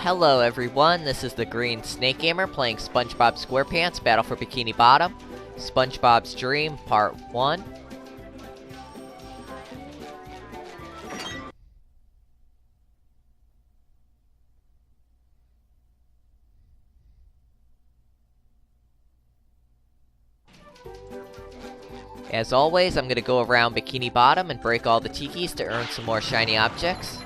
Hello everyone, this is the Green Snake Gamer playing Spongebob Squarepants Battle for Bikini Bottom, Spongebob's Dream Part 1. As always, I'm gonna go around Bikini Bottom and break all the tikis to earn some more shiny objects.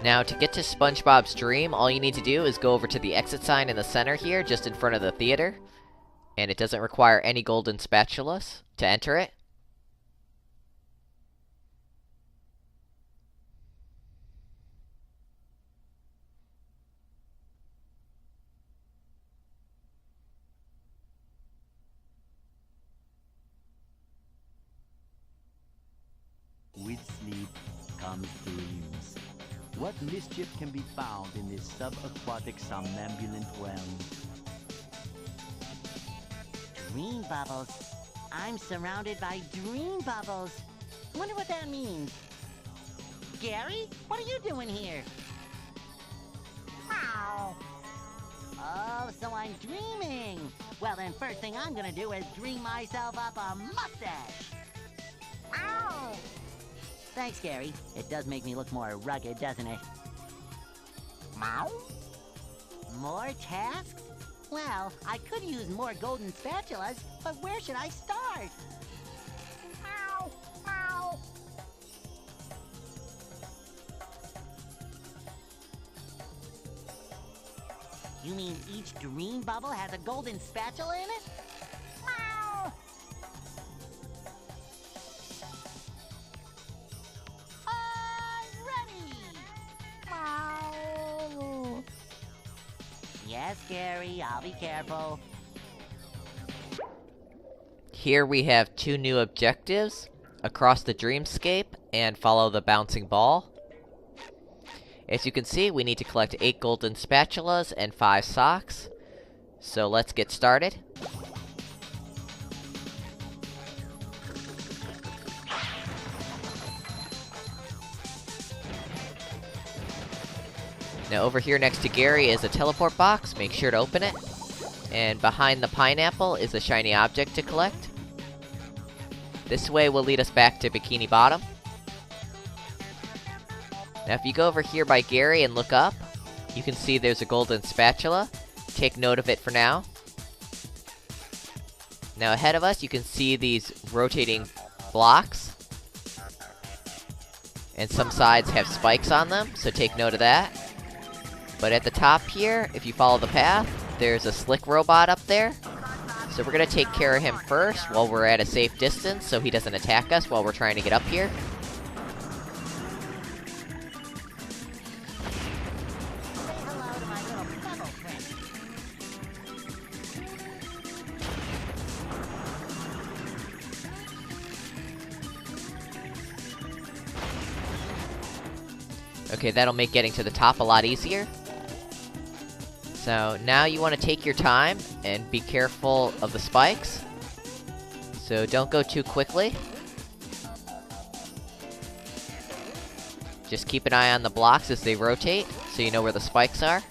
Now, to get to Spongebob's Dream, all you need to do is go over to the exit sign in the center here, just in front of the theater. And it doesn't require any golden spatulas to enter it. With sleep comes dreams. What mischief can be found in this subaquatic somnambulant realm? Dream bubbles. I'm surrounded by dream bubbles. I wonder what that means. Gary, what are you doing here? Meow. Oh, so I'm dreaming. Well, then first thing I'm gonna do is dream myself up a mustache. Meow. Thanks, Gary. It does make me look more rugged, doesn't it? Meow. More tasks? Well, I could use more golden spatulas, but where should I start? Meow, meow. You mean each dream bubble has a golden spatula in it? Meow. I'm ready. Meow. Yes, Gary, I'll be careful. Here we have two new objectives. across the dreamscape and follow the bouncing ball. As you can see, we need to collect 8 golden spatulas and 5 socks. So let's get started. Now over here next to Gary is a teleport box, make sure to open it. And behind the pineapple is a shiny object to collect. This way will lead us back to Bikini Bottom. Now if you go over here by Gary and look up, you can see there's a golden spatula. Take note of it for now. Now ahead of us you can see these rotating blocks. And some sides have spikes on them, so take note of that. But at the top here, if you follow the path, there's a slick robot up there. So we're gonna take care of him first while we're at a safe distance so he doesn't attack us while we're trying to get up here. Okay, that'll make getting to the top a lot easier. So now you want to take your time and be careful of the spikes. So don't go too quickly. Just keep an eye on the blocks as they rotate, so you know where the spikes are.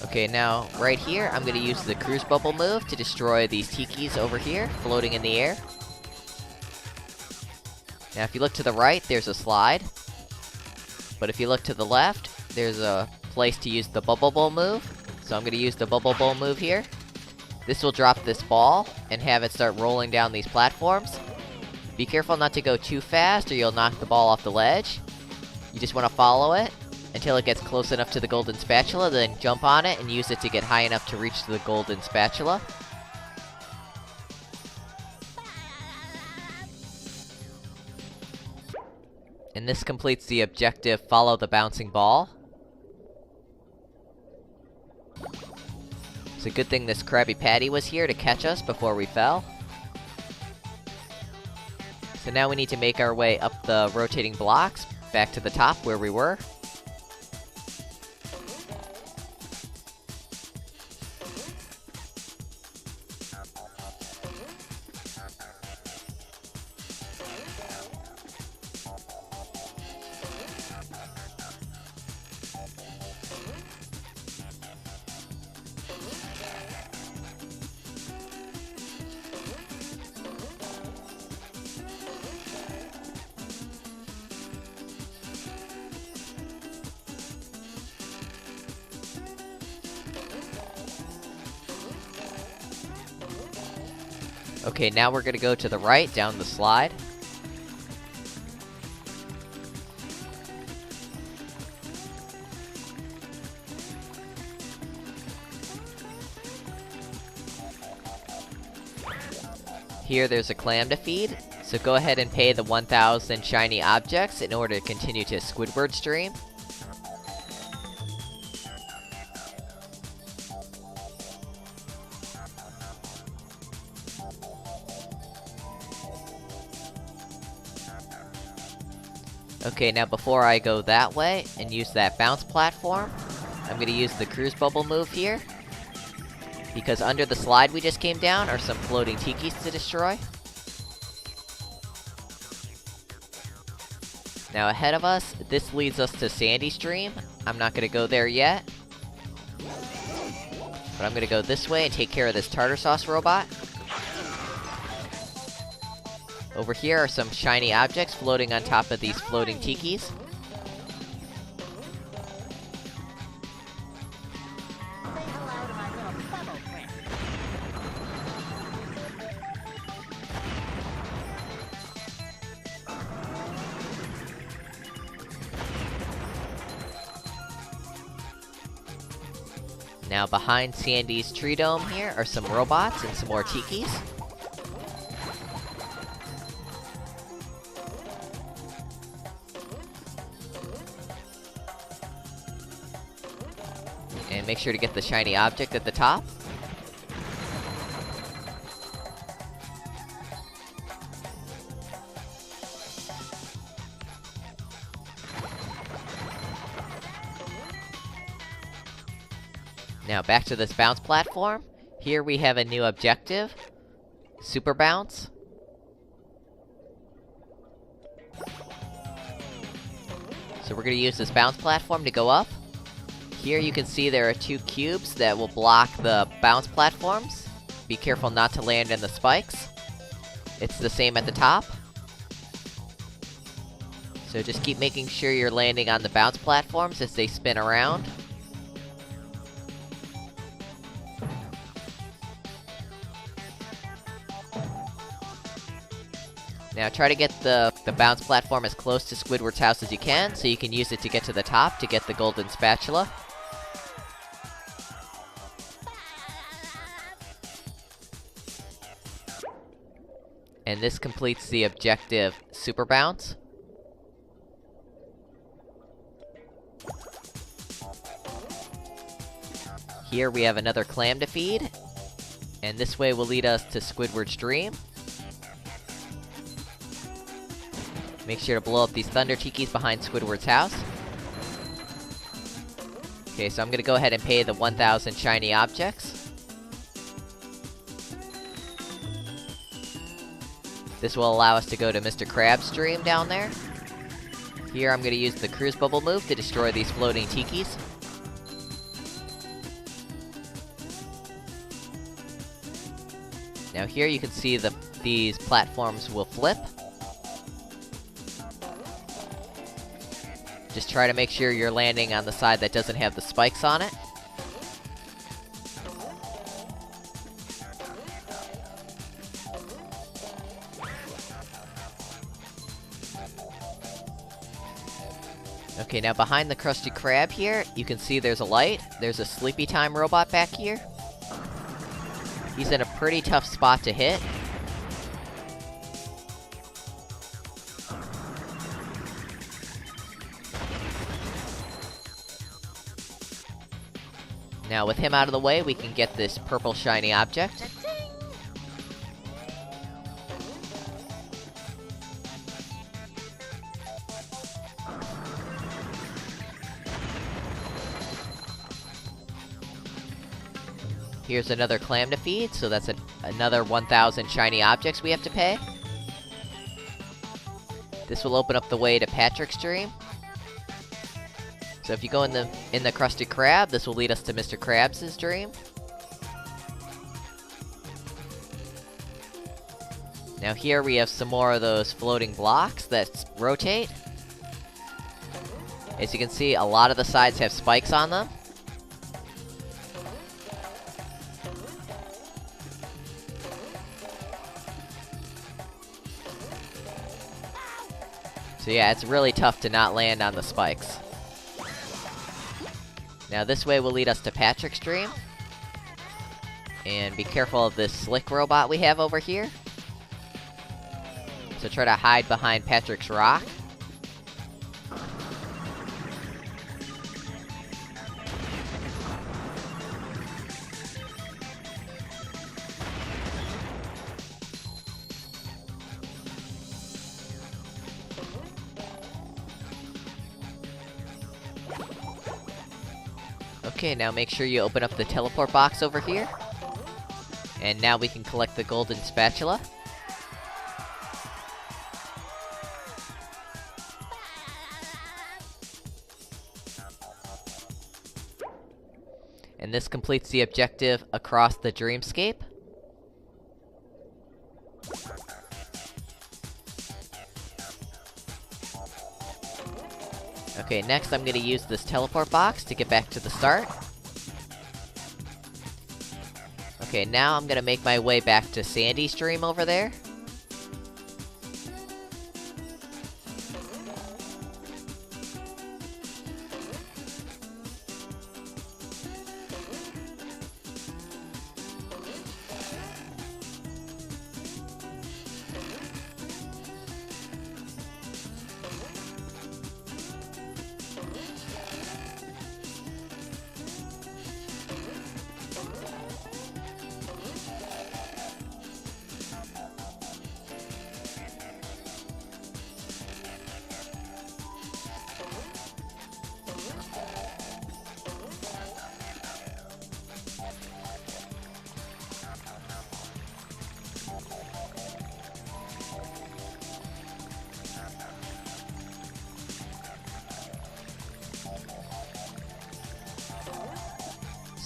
Okay, now, right here, I'm gonna use the cruise bubble move to destroy these tikis over here, floating in the air. Now, if you look to the right, there's a slide. But if you look to the left, there's a place to use the bubble bowl move. So I'm gonna use the bubble bowl move here. This will drop this ball, and have it start rolling down these platforms. Be careful not to go too fast, or you'll knock the ball off the ledge. You just wanna follow it until it gets close enough to the golden spatula, then jump on it and use it to get high enough to reach the golden spatula. And this completes the objective, follow the bouncing ball. It's a good thing this Krabby Patty was here to catch us before we fell. So now we need to make our way up the rotating blocks, back to the top where we were. Okay, now we're gonna go to the right, down the slide. Here there's a clam to feed, so go ahead and pay the 1,000 shiny objects in order to continue to Squidward stream. Okay, now before I go that way and use that bounce platform, I'm gonna use the cruise bubble move here. Because under the slide we just came down are some floating tikis to destroy. Now ahead of us, this leads us to Sandy's dream. I'm not gonna go there yet. But I'm gonna go this way and take care of this tartar sauce robot. Over here are some shiny objects floating on top of these floating tikis. Now behind Sandy's tree dome here are some robots and some more tikis. And make sure to get the shiny object at the top. Now back to this bounce platform. Here we have a new objective. Super bounce. So we're gonna use this bounce platform to go up. Here you can see there are 2 cubes that will block the bounce platforms. Be careful not to land in the spikes. It's the same at the top. So just keep making sure you're landing on the bounce platforms as they spin around. Now try to get the bounce platform as close to Squidward's house as you can, so you can use it to get to the top to get the golden spatula. And this completes the objective Super Bounce. Here we have another clam to feed, and this way will lead us to Squidward's dream. Make sure to blow up these thunder tikis behind Squidward's house. Okay, so I'm gonna go ahead and pay the 1,000 shiny objects. This will allow us to go to Mr. Krabs' dream down there. Here I'm gonna use the cruise bubble move to destroy these floating tikis. Now here you can see these platforms will flip. Just try to make sure you're landing on the side that doesn't have the spikes on it. Okay, now behind the Krusty Krab here, you can see there's a light. There's a Sleepy Time robot back here. He's in a pretty tough spot to hit. Now with him out of the way, we can get this purple shiny object. Here's another clam to feed, so that's another 1,000 shiny objects we have to pay. This will open up the way to Patrick's dream. So if you go in the Krusty Krab, this will lead us to Mr. Krabs' dream. Now here we have some more of those floating blocks that rotate. As you can see, a lot of the sides have spikes on them. So yeah, it's really tough to not land on the spikes. Now this way will lead us to Patrick's dream. And be careful of this slick robot we have over here. So try to hide behind Patrick's rock. Okay, now make sure you open up the teleport box over here. And now we can collect the golden spatula. And this completes the objective across the dreamscape. Okay, next I'm gonna use this teleport box to get back to the start. Okay, now I'm gonna make my way back to Sandy's dream over there.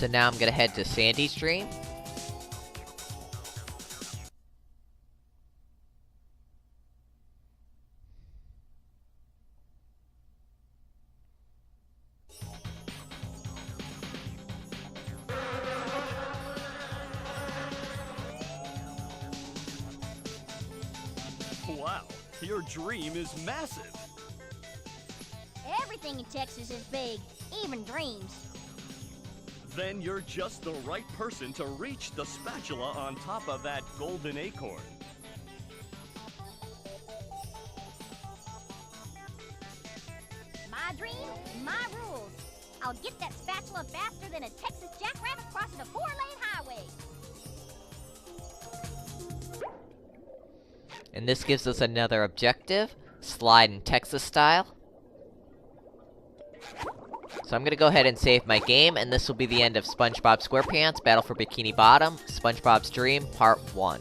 So now I'm gonna head to Sandy's dream. Wow, your dream is massive. Everything in Texas is big, even dreams. Then you're just the right person to reach the spatula on top of that golden acorn. My dream, my rules. I'll get that spatula faster than a Texas jackrabbit crossing a 4-lane highway. And this gives us another objective. Slide in Texas style. So I'm gonna go ahead and save my game, and this will be the end of SpongeBob SquarePants Battle for Bikini Bottom, SpongeBob's Dream, Part 1.